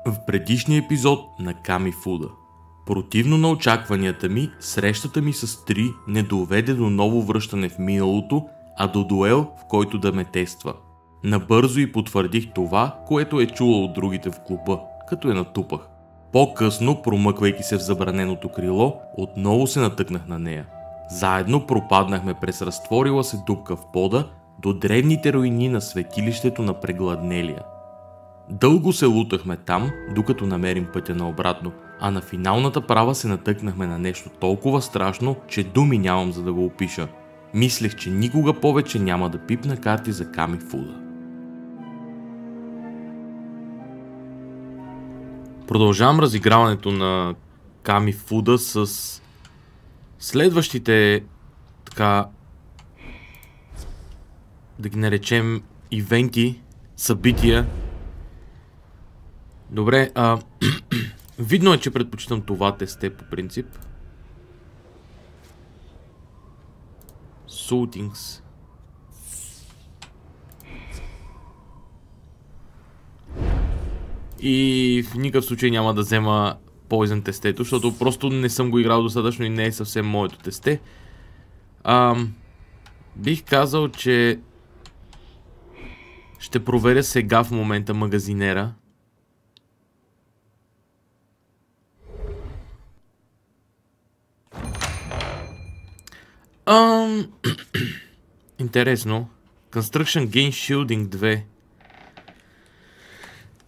В предишния епизод на Камифуда. Противно на очакванията ми, срещата ми с Три не доведе до ново връщане в миналото, а до дуел, в който да ме тества. Набързо и потвърдих това, което е чула от другите в клуба, като я натупах. По-късно, промъквайки се в забраненото крило, отново се натъкнах на нея. Заедно пропаднахме през разтворила се дупка в пода до древните руини на светилището на Прегладнелия. Дълго се лутахме там, докато намерим пътя наобратно, а на финалната права се натъкнахме на нещо толкова страшно, че думи нямам за да го опиша. Мислех, че никога повече няма да пипна карти за Камифуда. Продължавам разиграването на Камифуда с следващите, така да ги наречем, ивенти, събития. Добре, видно е, че предпочитам това тесте по принцип. Сутингс. И в никакъв случай няма да взема Poison тестето, защото просто не съм го играл достатъчно и не е съвсем моето тесте. Бих казал, че ще проверя сега в момента магазинера. Интересно. Construction Gain Shielding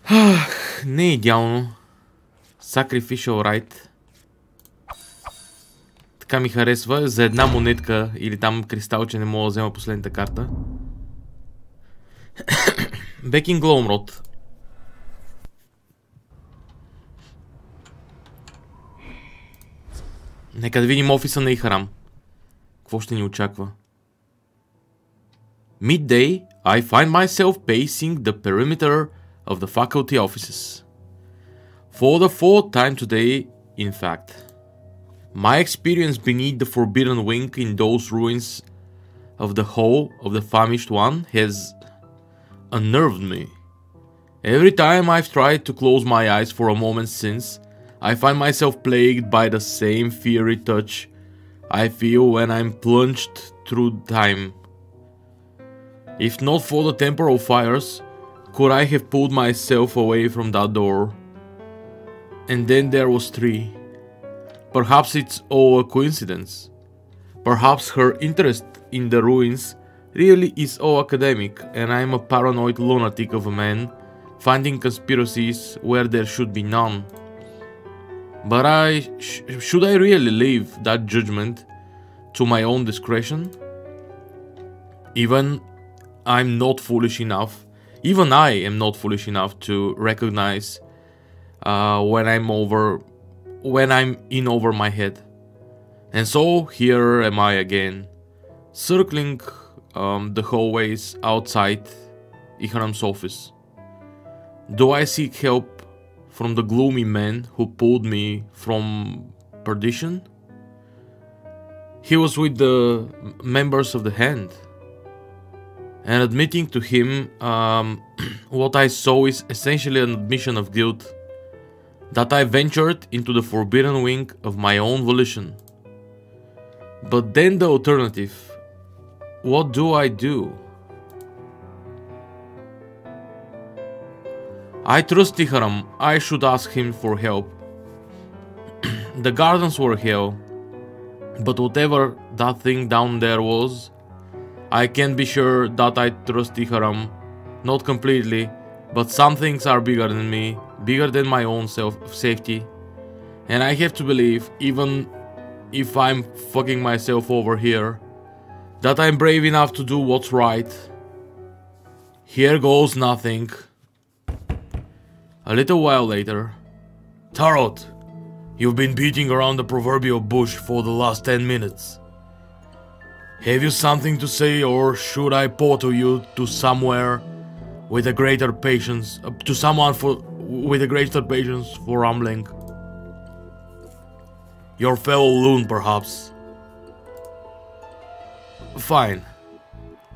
2. Не е идеално. Sacrificial Right. Така ми харесва. За една монетка или там кристалче не мога да взема последната карта. Бекин Глоумрод. Нека да видим офиса на Ихарам. Какво ще ни очаква? Midday, I find myself pacing the perimeter of the faculty offices. For the fourth time today, in fact. My experience beneath the forbidden wing in those ruins of the hall of the famished one has unnerved me. Every time I've tried to close my eyes for a moment since, I find myself plagued by the same fiery touch I feel when I'm plunged through time. If not for the temporal fires, could I have pulled myself away from that door? And then there was Tree. Perhaps it's all a coincidence. Perhaps her interest in the ruins really is all academic, and I'm a paranoid lunatic of a man finding conspiracies where there should be none. But should I really leave that judgment to my own discretion? Even I am not foolish enough to recognize when I'm in over my head. And so here am I again, circling the hallways outside Iharam's office. Do I seek help from the gloomy man who pulled me from perdition? He was with the members of the Hand. And admitting to him what I saw is essentially an admission of guilt. That I ventured into the forbidden wing of my own volition. But then the alternative. What do I do? I trust Iharam. I should ask him for help. The gardens were hell. But whatever that thing down there was, I can be sure that I trust Iharam. Not completely, but some things are bigger than me, bigger than my own safety. And I have to believe, even if I'm fucking myself over here, that I'm brave enough to do what's right. Here goes nothing. A little while later. Tarot, you've been beating around the proverbial bush for the last 10 minutes. Have you something to say, or should I portal you to somewhere with a greater patience, to someone with a greater patience for rambling? Your fellow loon, perhaps. Fine.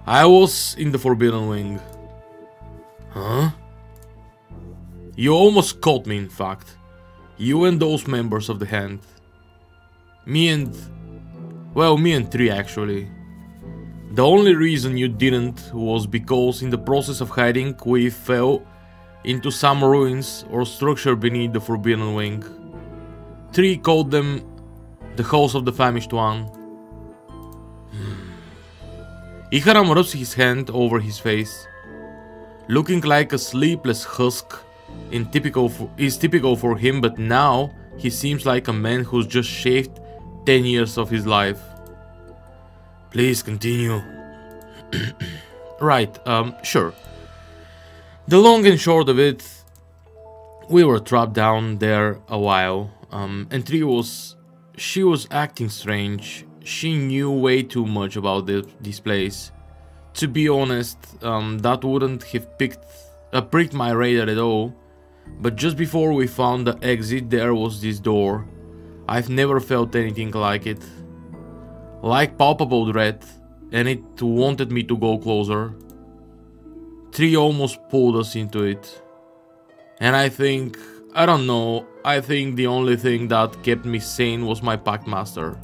I was in the Forbidden Wing. Huh? You almost caught me, in fact. You and those members of the Hand. Me and three actually. The only reason you didn't was because in the process of hiding we fell into some ruins or structure beneath the Forbidden Wing. Three called them the House of the Famished One. Iharam rubs his hand over his face, looking like a sleepless husk is typical for him, but now he seems like a man who's just shaved 10 years of his life. Please continue. Right, sure. The long and short of it, we were trapped down there a while, and she was acting strange. She knew way too much about this place. To be honest, that wouldn't have pricked my radar at all. But just before we found the exit, there was this door. I've never felt anything like it. Like palpable dread, and it wanted me to go closer. Tree almost pulled us into it. And I think the only thing that kept me sane was my Pact Master.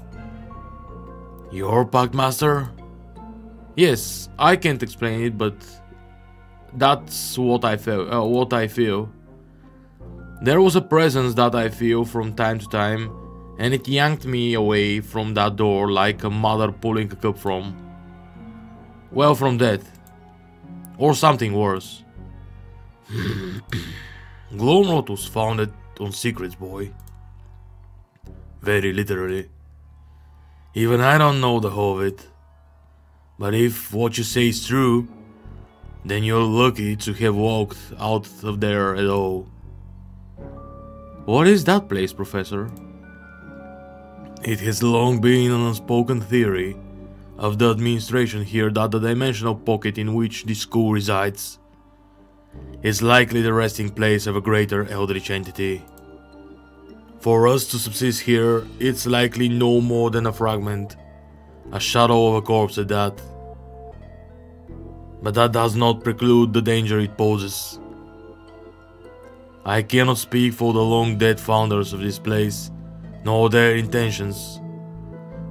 Your Pact Master? Yes, I can't explain it, but that's what I feel. There was a presence that I feel from time to time, and it yanked me away from that door like a mother pulling a cup from death. Or something worse. Gloomrot was founded on secrets, boy. Very literally. Even I don't know the whole of it. But if what you say is true, then you're lucky to have walked out of there at all. What is that place, Professor? It has long been an unspoken theory of the administration here that the dimensional pocket in which this school resides is likely the resting place of a greater eldritch entity. For us to subsist here, it's likely no more than a fragment, a shadow of a corpse at that. But that does not preclude the danger it poses. I cannot speak for the long-dead founders of this place, nor their intentions,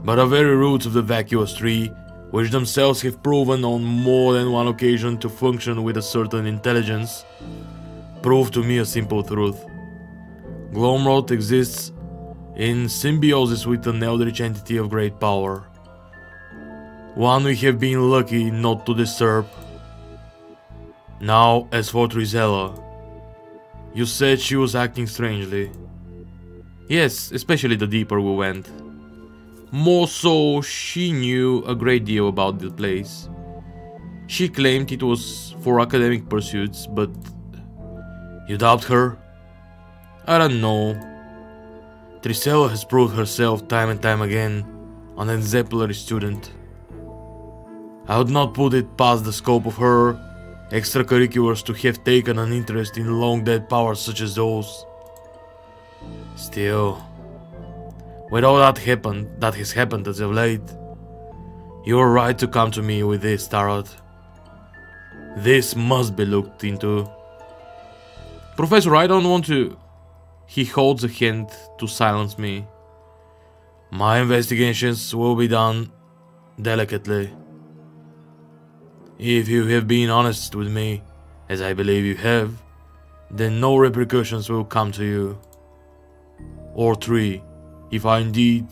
but the very roots of the vacuous tree, which themselves have proven on more than one occasion to function with a certain intelligence, prove to me a simple truth. Gloomrot exists in symbiosis with an eldritch entity of great power. One we have been lucky not to disturb. Now, as for Trizella, you said she was acting strangely. Yes, especially the deeper we went. More so, she knew a great deal about the place. She claimed it was for academic pursuits, but... You doubt her? I don't know. Trizella has proved herself time and time again an exemplary student. I would not put it past the scope of her extracurriculars to have taken an interest in long-dead powers such as those. Still, with all that has happened as of late, you are right to come to me with this, Tarot. This must be looked into. Professor, I don't want to... He holds a hand to silence me. My investigations will be done delicately. If you have been honest with me, as I believe you have, then no repercussions will come to you. Or three, if indeed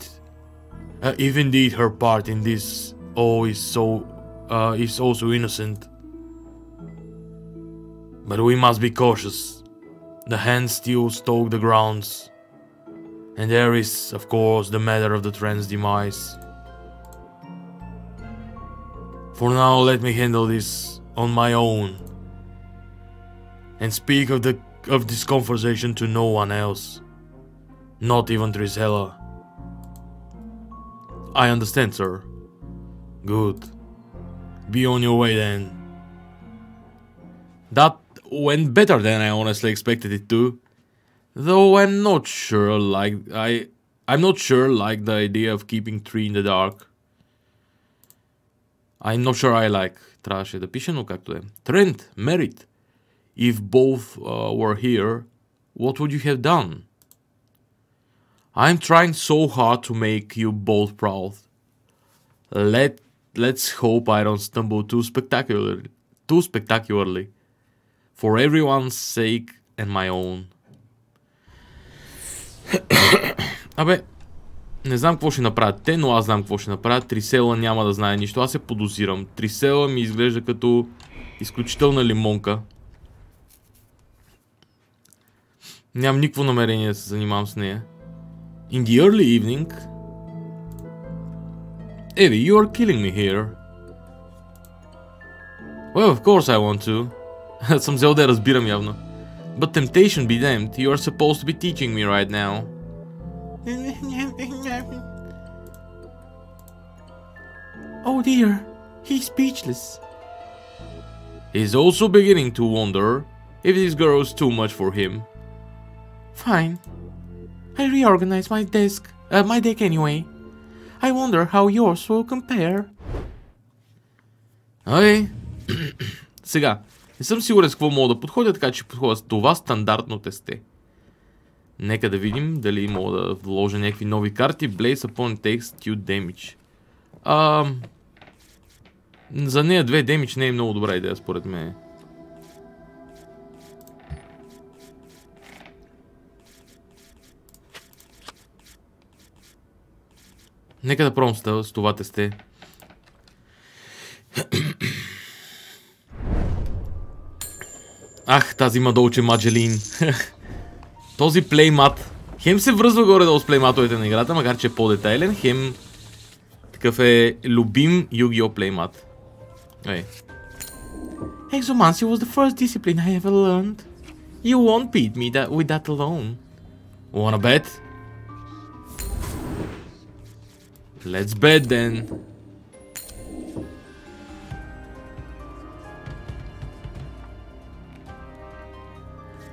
her part in this all is also innocent. But we must be cautious. The Hand still stalk the grounds, and there is, of course, the matter of the Trend's demise. For now, let me handle this on my own, and speak of this conversation to no one else, not even Trizella. I understand, sir. Good. Be on your way then. That went better than I honestly expected it to, though I'm not sure. I'm not sure like the idea of keeping Tree in the dark. I'm not sure I like. Трябваше да пише, но както е. Тренд, Merit. If both were here, what would you have done? I'm trying so hard to make you both proud. Let's hope I don't stumble too spectacularly. For everyone's sake and my own. Абе, не знам какво ще направят те, но аз знам какво ще направят. Трисела няма да знае нищо. Аз се подозирам. Трисела ми изглежда като изключителна лимонка. Нямам никакво намерение да се занимавам с нея. In the early evening... Evie, you are killing me here. Well, of course I want to. Съм взел да разбирам явно. But temptation be damned, you are supposed to be teaching me right now. Oh dear, he's speechless. He's also beginning to wonder if this girl is too much for him. Fine. I reorganized my deck anyway. I wonder how yours will compare. Ай. Сега, не съм сигурен с какво мога да подходя, така че подходя с това стандартно тесте. Нека да видим дали мога да вложа някакви нови карти. Blaze upon takes 2 damage. За нея 2 damage не е много добра идея според мен. Нека да пробвам с това тесте. Ах, тази мадолче Маджелин. Този плеймат. Хем се връзва горе-долу с плейматовете на играта, макар че е по-детайлен. Хем такъв е любим Yu-Gi-Oh плеймат. Exomancy was the first discipline I ever learned. You won't beat me with that alone. Wanna bet? Let's bet then.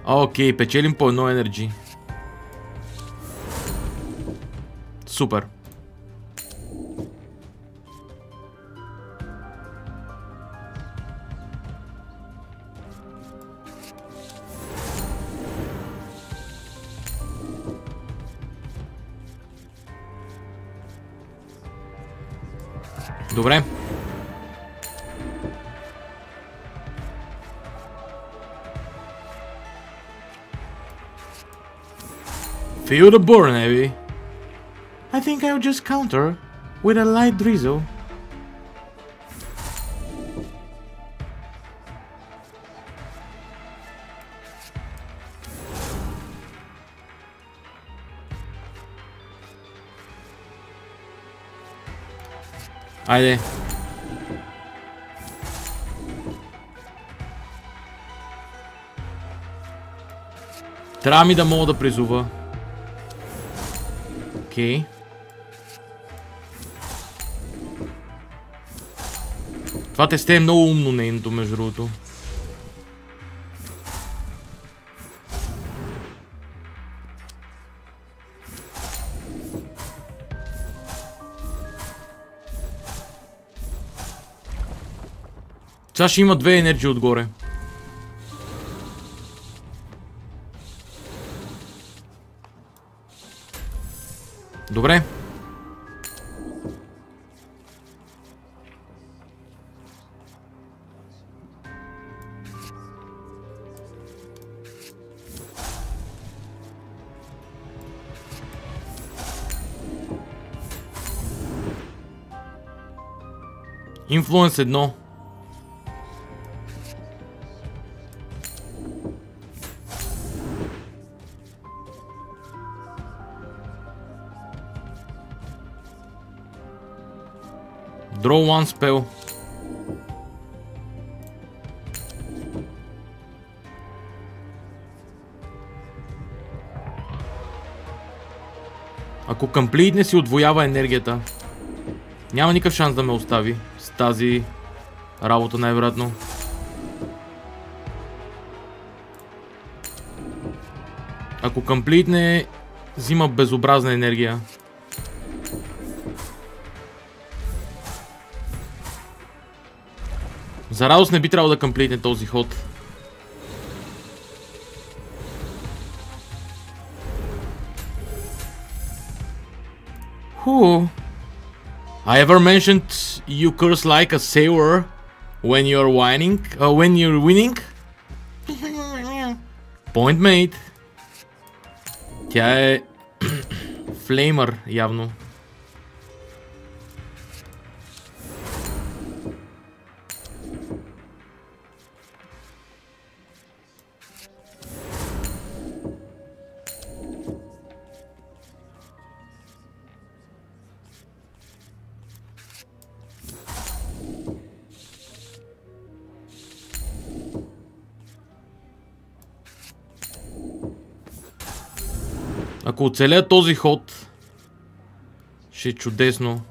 Окей, печелим по едно енерджи. Супер. Добре. Feel the burn, Evie. I think I'll just counter with a light drizzle. Айде. Трябва ми да мога да призова. Окей. Това тесте е много умно нейното, между другото. Сега ще има 2 енергии отгоре. Добре. Инфлуенс 1. Draw one spell. Ако Complete не си удвоява енергията, няма никакъв шанс да ме остави с тази работа най-вероятно. Ако Complete не взима безобразна енергия, за радост не би трябвало да комплитне този ход. Whew. I ever mentioned you curse like a sailor when you're whining? When you're winning? Point made. Тя е флеймър, явно. Ако оцеля този ход, ще е чудесно.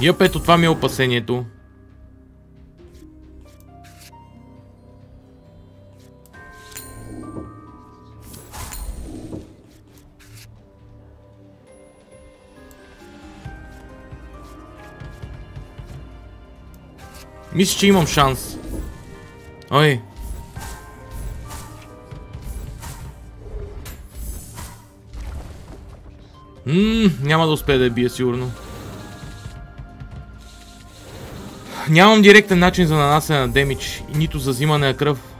Йоп, ето това ми е опасението. Мисля, че имам шанс. Ой. Няма да успея да я бия, сигурно. Нямам директен начин за нанасене на демидж, нито за взимане на кръв.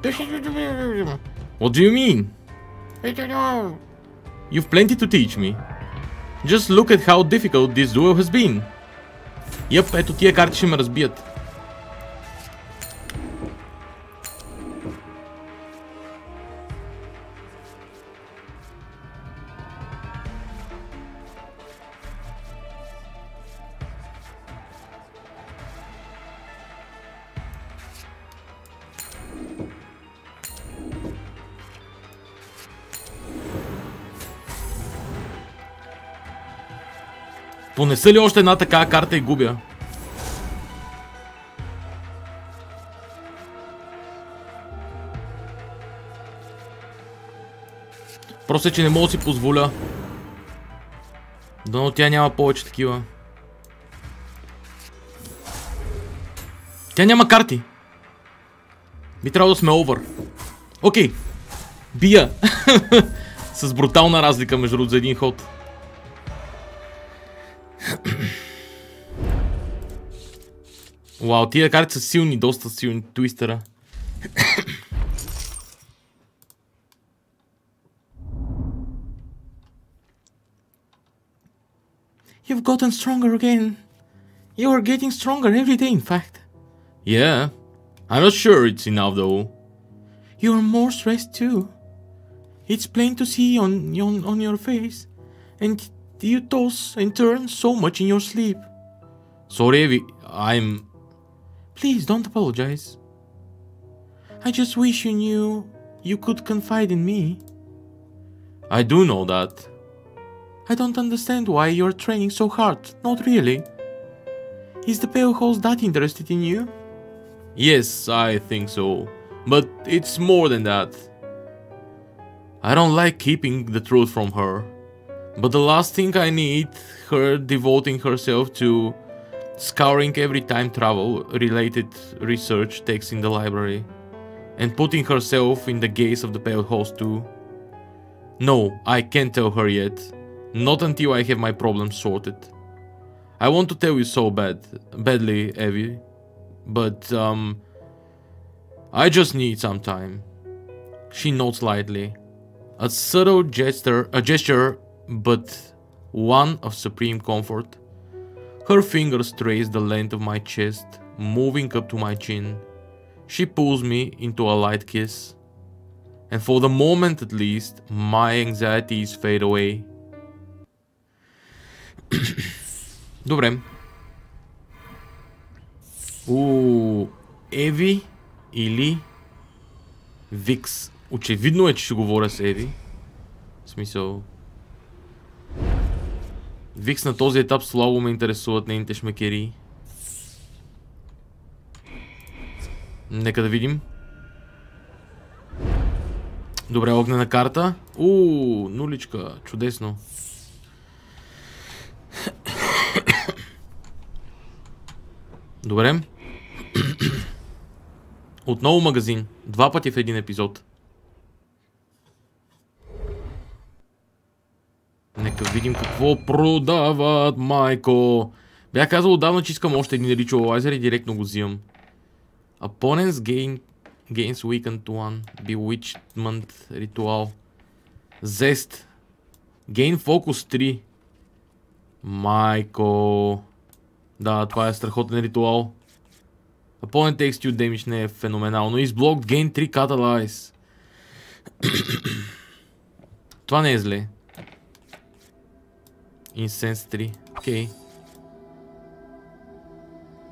What do you mean? You've plenty to teach me. Just look at how difficult this duel has been. Йеп, ето тия карти ще ме разбият. Понеса ли още една такава карта и губя? Просто е, че не мога да си позволя. Дано тя няма повече такива. Тя няма карти. Би трябвало да сме овър. Окей. Бия. С брутална разлика между другото за един ход. Вау, тия карти са силни, доста силни. Твистера. You've gotten stronger again. You are getting stronger every day, in fact. Yeah. I'm not sure it's enough, though. You are more stressed, too. It's plain to see on your face. And you toss and turn so much in your sleep. Sorry, I'm... Please, don't apologize. I just wish you knew you could confide in me. I do know that. I don't understand why you're training so hard. Not really. Is the Pale Horse that interested in you? Yes, I think so. But it's more than that. I don't like keeping the truth from her. But the last thing I need, her devoting herself to scouring every time travel related research text in the library. And putting herself in the gaze of the Pale Horse too. No, I can't tell her yet. Not until I have my problems sorted. I want to tell you so badly, Evie. But, I just need some time. She nods lightly. A subtle gesture, but one of supreme comfort. Her fingers trace the length of my chest, moving up to my chin. She pulls me into a light kiss. And for the moment at least, my anxieties fade away. Добре. Еви или Викс. Очевидно е, че ще говоря с Еви. В смисъл... Викс на този етап слабо ме интересуват нейните шмекери. Нека да видим. Добре, огнена карта. Нуличка. Чудесно. Добре. Отново магазин. 2 пъти в един епизод. Нека видим какво продават, майко. Бях казал отдавна, че искам още един ритуалайзер и директно го взимам. Opponents gains weakened 1. Bewitchment ритуал. Zest. Gain focus 3. Майко. Да, това е страхотен ритуал. Opponent takes 2 damage не е феноменално. Is blocked, gain 3 catalyze. Това не е зле. Incense 3. Окей.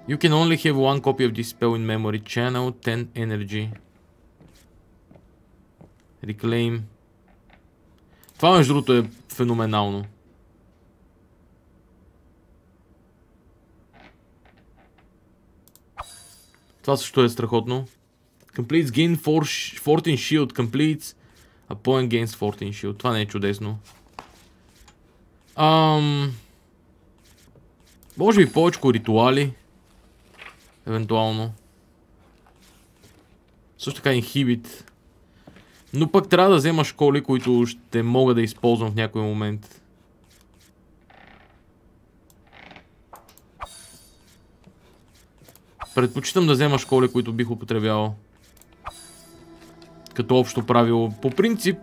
You can only have one copy of this spell in memory. Channel 10 energy. Reclaim. Това между другото е феноменално. Това също е страхотно. Completes gain 14 shield. Completes opponent gains 14 shield. Това не е чудесно. Може би повече ритуали. Евентуално. Също така inhibit. Но пък трябва да взема школи, които ще мога да използвам в някой момент. Предпочитам да взема школи, които бих употребявал. Като общо правило. По принцип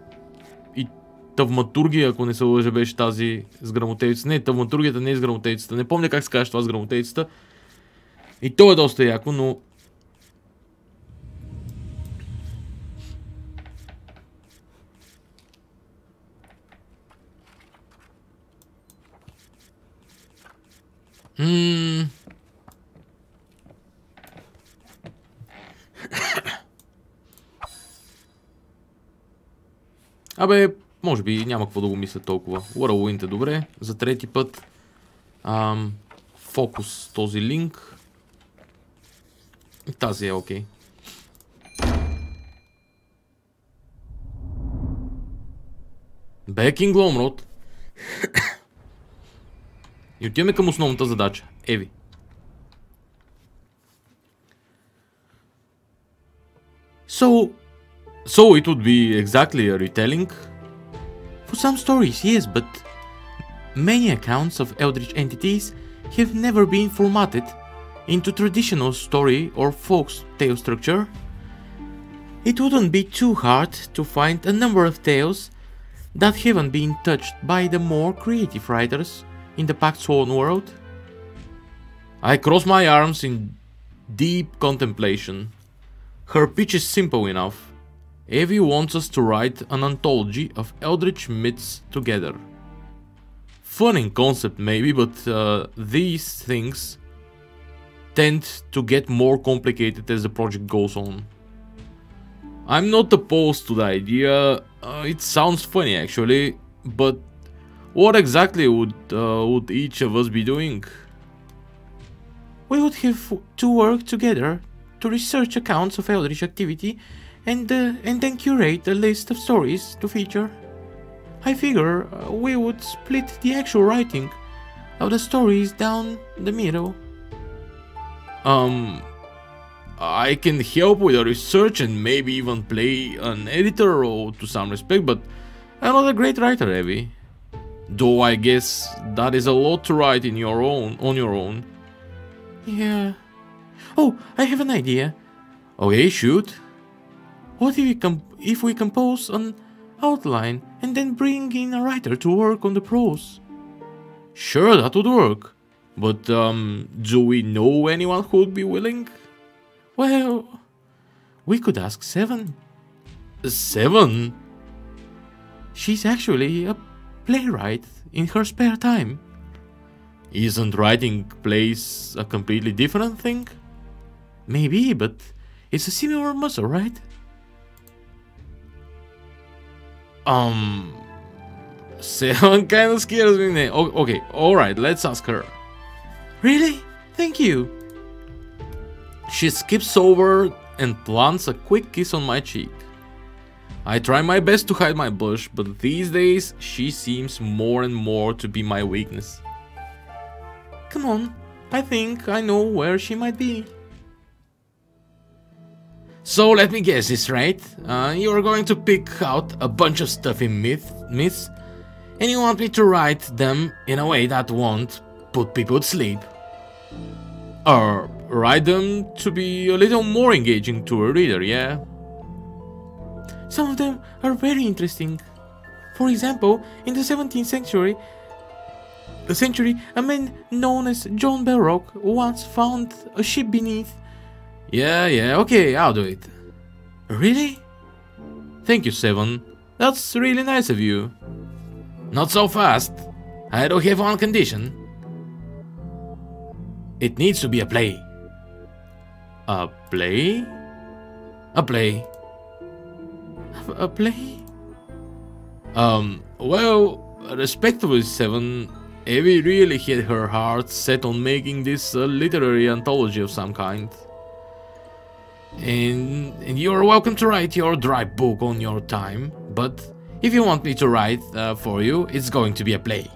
и тавматургия, ако не се лъжа, беше тази с грамотевицата. Не, тавматургията не е с грамотевицата. Не помня как се казва това с грамотевицата. И то е доста яко, но... Абе, може би няма какво да го мисля толкова. Whirlwind е добре. За трети път. Фокус този линк. Тази е окей. Бекинг Гломрод. И отиваме към основната задача. Еви. So it would be exactly a retelling? For some stories, yes, but many accounts of eldritch entities have never been formatted into traditional story or folk tale structure. It wouldn't be too hard to find a number of tales that haven't been touched by the more creative writers in the Pact Sworn world. I cross my arms in deep contemplation. Her pitch is simple enough. Evie wants us to write an anthology of eldritch myths together. Fun in concept maybe, but these things tend to get more complicated as the project goes on. I'm not opposed to the idea, it sounds funny actually, but what exactly would each of us be doing? We would have to work together to research accounts of eldritch activity and then curate a list of stories to feature. I figure we would split the actual writing of the stories down the middle. I can help with the research and maybe even play an editor role to some respect, but I'm not a great writer, Evie. Though I guess that is a lot to write on your own. Yeah. Oh, I have an idea. Okay, shoot. What if we compose an outline and then bring in a writer to work on the prose? Sure, that would work. But do we know anyone who would be willing? Well, we could ask Seven. Seven? She's actually a playwright in her spare time. Isn't writing plays a completely different thing? Maybe, but it's a similar muscle, right? Seven kind of scares me. Okay, alright, let's ask her. Really? Thank you. She skips over and plants a quick kiss on my cheek. I try my best to hide my blush, but these days she seems more and more to be my weakness. Come on, I think I know where she might be. So let me guess this right. You're going to pick out a bunch of stuffy myths, and you want me to write them in a way that won't put people to sleep. Or write them to be a little more engaging to a reader, yeah? Some of them are very interesting. For example, in the 17th century, a man known as John Belrock once found a ship beneath. Yeah, okay, I'll do it. Really? Thank you, Seven. That's really nice of you. Not so fast. I don't have one condition. It needs to be a play. A play? A play. A play? Well, respectively, Seven, Evie really had her heart set on making this a literary anthology of some kind. And you're welcome to write your dry book on your time, but if you want me to write for you, it's going to be a play.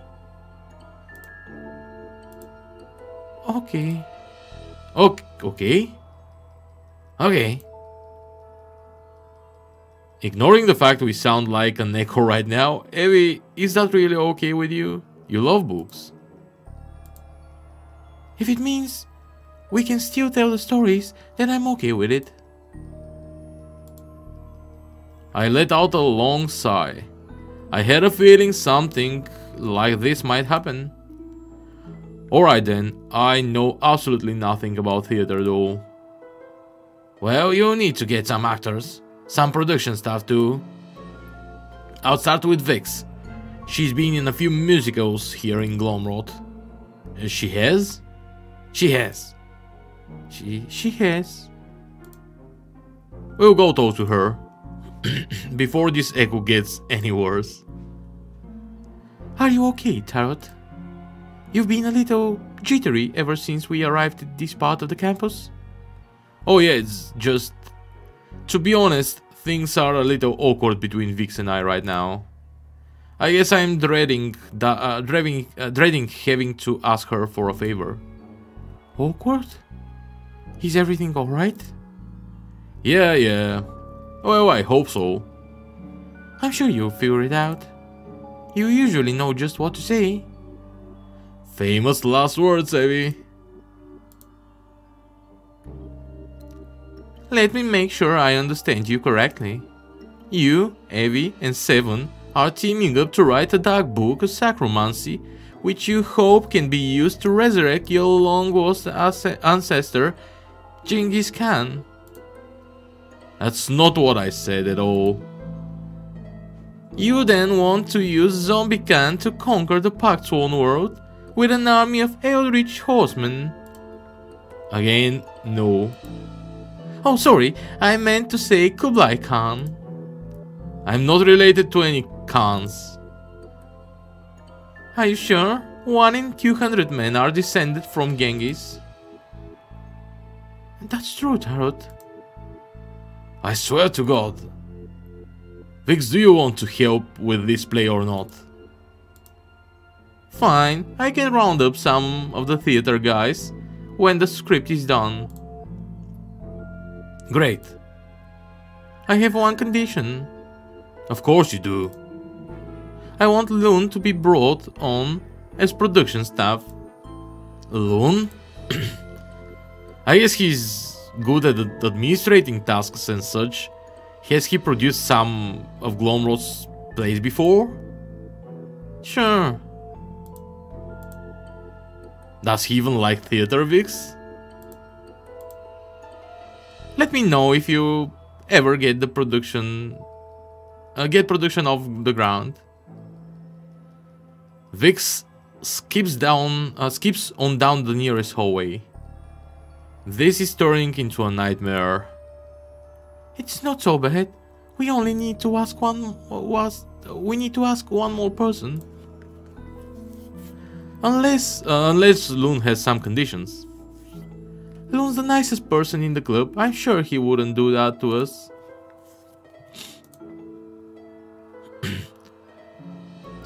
Okay. Okay. Ignoring the fact we sound like an echo right now, Evie, is that really okay with you? You love books. If it means we can still tell the stories, then I'm okay with it. I let out a long sigh. I had a feeling something like this might happen. Alright then, I know absolutely nothing about theater though. Well, you need to get some actors. Some production stuff too. I'll start with Vix. She's been in a few musicals here in Glomrod. She has? She has. She has. We'll go talk to her. Before this echo gets any worse. Are you okay, Tarot? You've been a little jittery ever since we arrived at this part of the campus? Oh yeah, it's just... To be honest, things are a little awkward between Vix and I right now. I guess I'm dreading having to ask her for a favor. Awkward? Is everything alright? Yeah. Well, I hope so. I'm sure you'll figure it out. You usually know just what to say. Famous last words, Evie. Let me make sure I understand you correctly. You, Evie, and Seven are teaming up to write a dark book of sacromancy, which you hope can be used to resurrect your long-lost ancestor, Genghis Khan. That's not what I said at all. You then want to use Zombie Khan to conquer the Pact-Sworn world with an army of eldritch horsemen. Again, no. Oh, sorry, I meant to say Kublai Khan. I'm not related to any Khans. Are you sure? 1 in 200 men are descended from Genghis. That's true, Tarot. I swear to God. Vix, do you want to help with this play or not? Fine, I can round up some of the theater guys when the script is done. Great. I have one condition. Of course you do. I want Loon to be brought on as production staff. Loon? I guess he's good at administrating tasks and such. Has he produced some of Glomrod's plays before? Sure. Does he even like theater, Vix? Let me know if you ever get the production off the ground. Vix skips on down the nearest hallway. This is turning into a nightmare. It's not so bad. We only need to ask one more person. Unless Loon has some conditions. Loon's the nicest person in the club. I'm sure he wouldn't do that to us.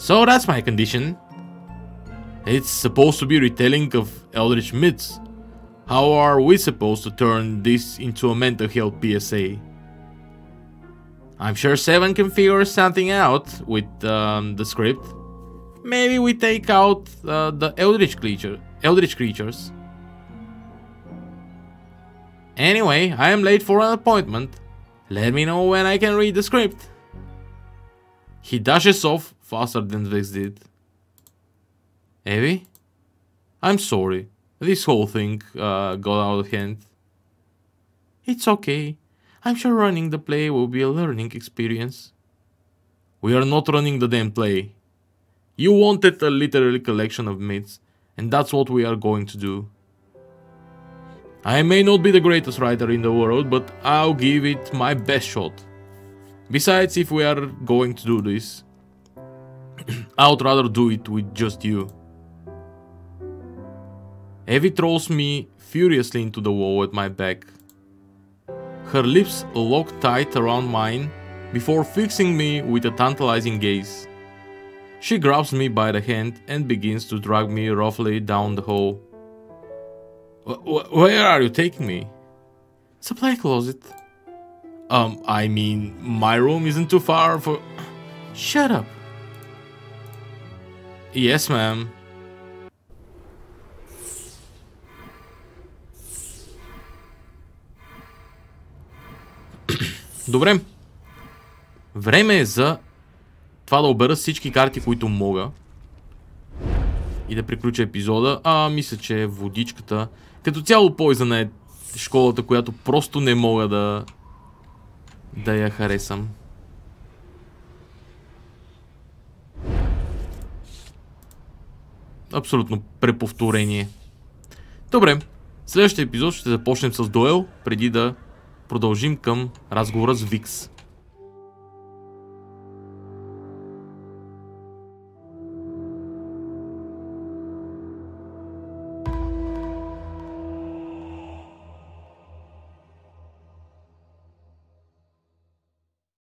So that's my condition. It's supposed to be retelling of eldritch myths. How are we supposed to turn this into a mental health PSA? I'm sure Seven can figure something out with the script. Maybe we take out the eldritch creatures. Anyway, I am late for an appointment. Let me know when I can read the script. He dashes off faster than Vex did. Evie? I'm sorry. This whole thing got out of hand. It's okay. I'm sure running the play will be a learning experience. We are not running the damn play. You wanted a literary collection of myths, and that's what we are going to do. I may not be the greatest writer in the world, but I'll give it my best shot. Besides, if we are going to do this, I would rather do it with just you. Evie throws me furiously into the wall at my back. Her lips lock tight around mine before fixing me with a tantalizing gaze. She grabs me by the hand and begins to drag me roughly down the hall. Where are you taking me? Supply closet. I mean, my room isn't too far for... Shut up. Yes, ma'am. Добре. Време е за това да обера всички карти, които мога. И да приключа епизода. Мисля, че водичката... Като цяло Poison е школата, която просто не мога да я харесам. Абсолютно преповторение. Добре. Следващия епизод ще започнем с дуел, преди да продължим към разговора с Викс.